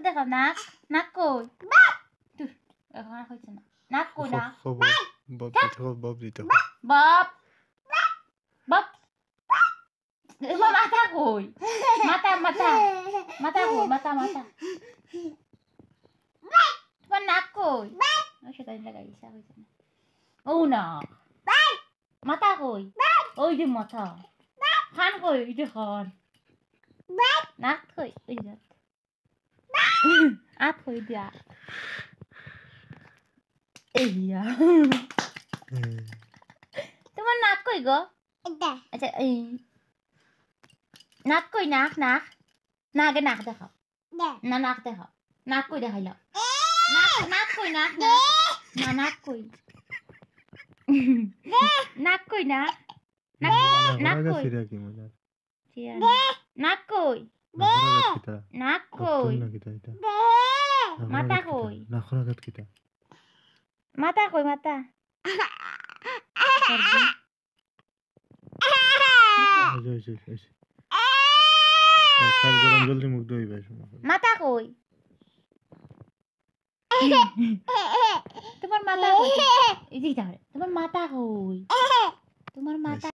দেখাও নাক নাক কই এখন আর হইছে না নাক কই না বাপ দিতে বাপ বাপ মাথা কই মাথা মাথা মাথা কই মাথা মাথা তোমার নাক কই সেটা লাগাইছে হইছে না ও না মাথা কই ওই যে মাথা খান কই ওই যে খান নাক কই ওই যে আত কই দিয়া এইয়া তোমার নাক কই গো আচ্ছা এই নাক কই নাক নাক নাকে নাক দেখাও না নাক দেখাও নাক কই দেখাইল নাক কই নাক না নাক কই নাক কই না নাক কই নাক কই নাক কই মাথা কই মাথা কই মাথা মাথা কই তোমার মাথা কই তোমার মাথা কই তোমার মাথা